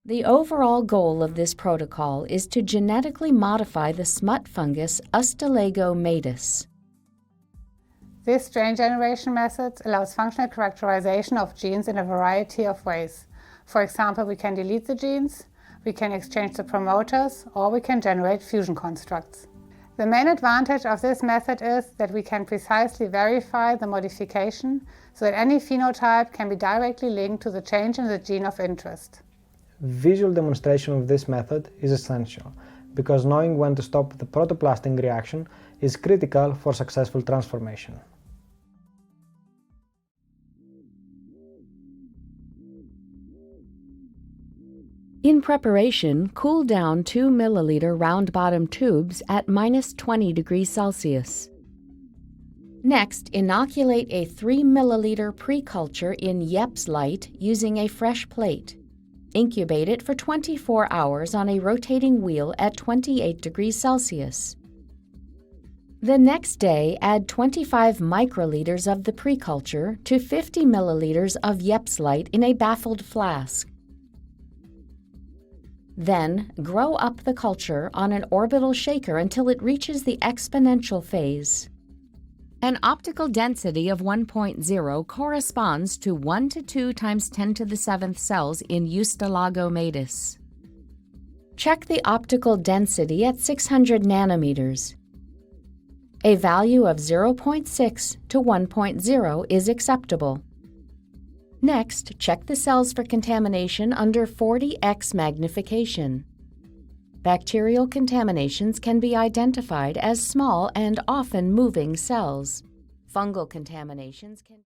The overall goal of this protocol is to genetically modify the smut fungus Ustilago maydis. This strain generation method allows functional characterization of genes in a variety of ways. For example, we can delete the genes, we can exchange the promoters, or we can generate fusion constructs. The main advantage of this method is that we can precisely verify the modification so that any phenotype can be directly linked to the change in the gene of interest. Visual demonstration of this method is essential because knowing when to stop the protoplasting reaction is critical for successful transformation. In preparation, cool down 2 milliliter round-bottom tubes at -20 degrees Celsius. Next, inoculate a 3 milliliter pre-culture in Yepes light using a fresh plate. Incubate it for 24 hours on a rotating wheel at 28 degrees Celsius. The next day, add 25 microliters of the pre-culture to 50 milliliters of Yepes light in a baffled flask. Then, grow up the culture on an orbital shaker until it reaches the exponential phase. An optical density of 1.0 corresponds to 1 to 2 times 10 to the 7th cells in Ustilago maydis. Check the optical density at 600 nanometers. A value of 0.6 to 1.0 is acceptable. Next, check the cells for contamination under 40x magnification. Bacterial contaminations can be identified as small and often moving cells. Fungal contaminations can